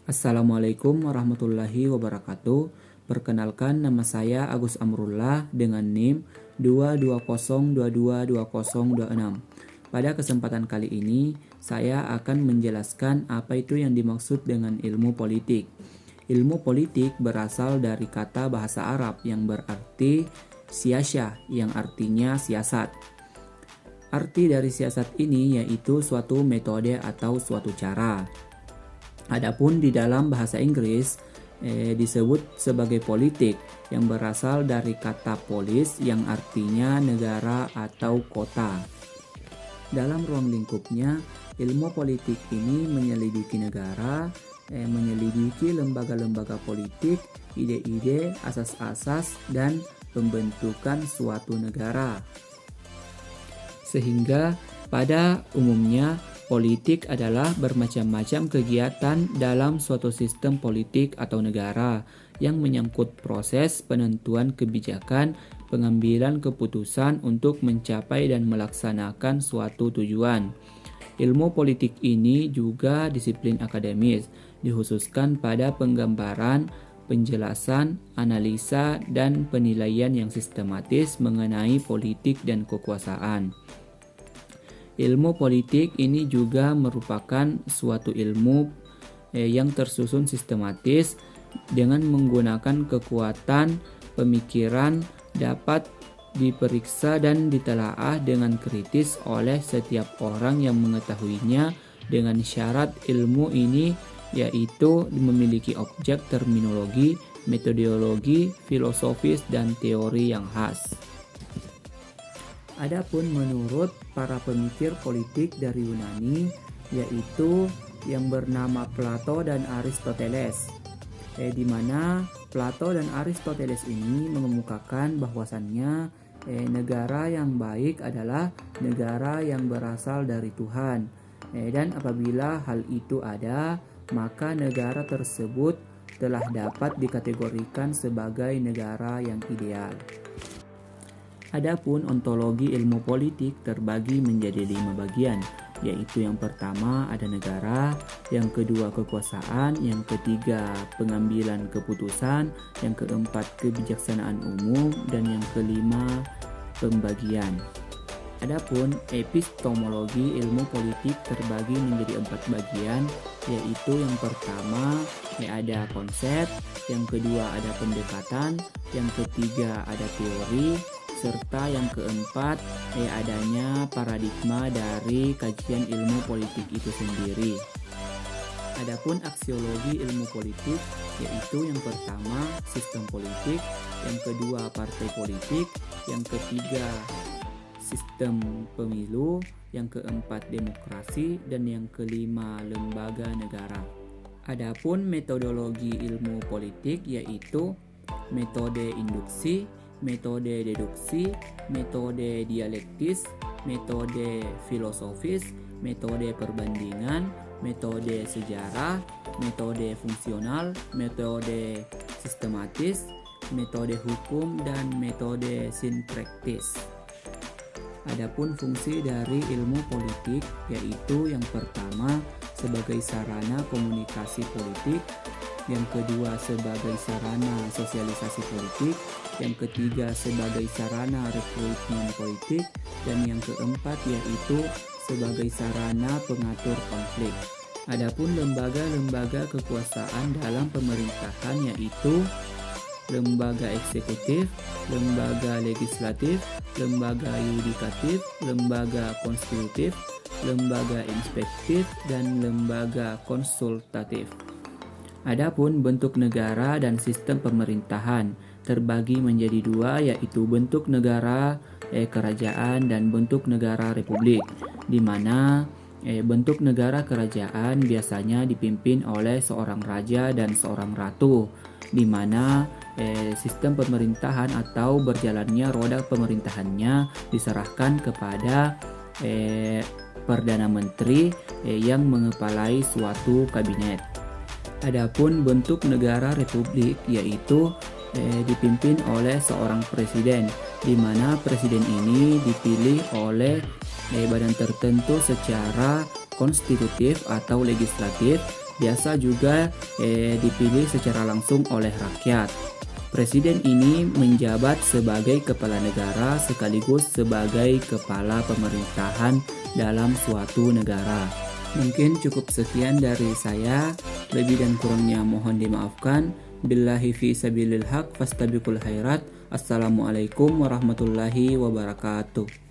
Assalamualaikum warahmatullahi wabarakatuh. Perkenalkan, nama saya Agus Amrullah dengan NIM 220222026. Pada kesempatan kali ini, saya akan menjelaskan apa itu yang dimaksud dengan ilmu politik. Ilmu politik berasal dari kata bahasa Arab yang berarti siasyah, yang artinya siasat. Arti dari siasat ini yaitu suatu metode atau suatu cara. Adapun di dalam bahasa Inggris disebut sebagai politik yang berasal dari kata polis yang artinya negara atau kota. Dalam ruang lingkupnya, ilmu politik ini menyelidiki negara, menyelidiki lembaga-lembaga politik, ide-ide, asas-asas, dan pembentukan suatu negara. Sehingga pada umumnya politik adalah bermacam-macam kegiatan dalam suatu sistem politik atau negara yang menyangkut proses penentuan kebijakan, pengambilan keputusan untuk mencapai dan melaksanakan suatu tujuan. Ilmu politik ini juga disiplin akademis, dikhususkan pada penggambaran, penjelasan, analisa, dan penilaian yang sistematis mengenai politik dan kekuasaan. Ilmu politik ini juga merupakan suatu ilmu yang tersusun sistematis dengan menggunakan kekuatan pemikiran, dapat diperiksa dan ditelaah dengan kritis oleh setiap orang yang mengetahuinya dengan syarat ilmu ini yaitu memiliki objek terminologi, metodologi, filosofis, dan teori yang khas. Adapun menurut para pemikir politik dari Yunani yaitu yang bernama Plato dan Aristoteles, di mana Plato dan Aristoteles ini mengemukakan bahwasannya negara yang baik adalah negara yang berasal dari Tuhan, dan apabila hal itu ada, maka negara tersebut telah dapat dikategorikan sebagai negara yang ideal. Adapun ontologi ilmu politik terbagi menjadi 5 bagian, yaitu yang pertama ada negara, yang kedua kekuasaan, yang ketiga pengambilan keputusan, yang keempat kebijaksanaan umum, dan yang kelima pembagian. Adapun epistemologi ilmu politik terbagi menjadi 4 bagian, yaitu yang pertama ada konsep, yang kedua ada pendekatan, yang ketiga ada teori, serta yang keempat adanya paradigma dari kajian ilmu politik itu sendiri. Adapun aksiologi ilmu politik yaitu yang pertama sistem politik, yang kedua partai politik, yang ketiga sistem pemilu, yang keempat demokrasi, dan yang kelima lembaga negara. Adapun metodologi ilmu politik yaitu metode induksi, metode deduksi, metode dialektis, metode filosofis, metode perbandingan, metode sejarah, metode fungsional, metode sistematis, metode hukum, dan metode sintaktis. Adapun fungsi dari ilmu politik yaitu yang pertama sebagai sarana komunikasi politik, yang kedua sebagai sarana sosialisasi politik, yang ketiga sebagai sarana rekrutmen politik, dan yang keempat yaitu sebagai sarana pengatur konflik. Adapun lembaga-lembaga kekuasaan dalam pemerintahan yaitu lembaga eksekutif, lembaga legislatif, lembaga yudikatif, lembaga konstitutif, lembaga inspektif, dan lembaga konsultatif. Adapun bentuk negara dan sistem pemerintahan terbagi menjadi 2, yaitu bentuk negara kerajaan dan bentuk negara republik, di mana bentuk negara kerajaan biasanya dipimpin oleh seorang raja dan seorang ratu, di mana sistem pemerintahan atau berjalannya roda pemerintahannya diserahkan kepada Perdana Menteri yang mengepalai suatu kabinet. Adapun bentuk negara republik yaitu dipimpin oleh seorang presiden, di mana presiden ini dipilih oleh badan tertentu secara konstitutif atau legislatif, Biasa juga dipilih secara langsung oleh rakyat. Presiden ini menjabat sebagai kepala negara sekaligus sebagai kepala pemerintahan dalam suatu negara. Mungkin cukup sekian dari saya. Lebih dan kurangnya mohon dimaafkan. Billahi fi sabilil haq fastabiqul khairat. Assalamualaikum warahmatullahi wabarakatuh.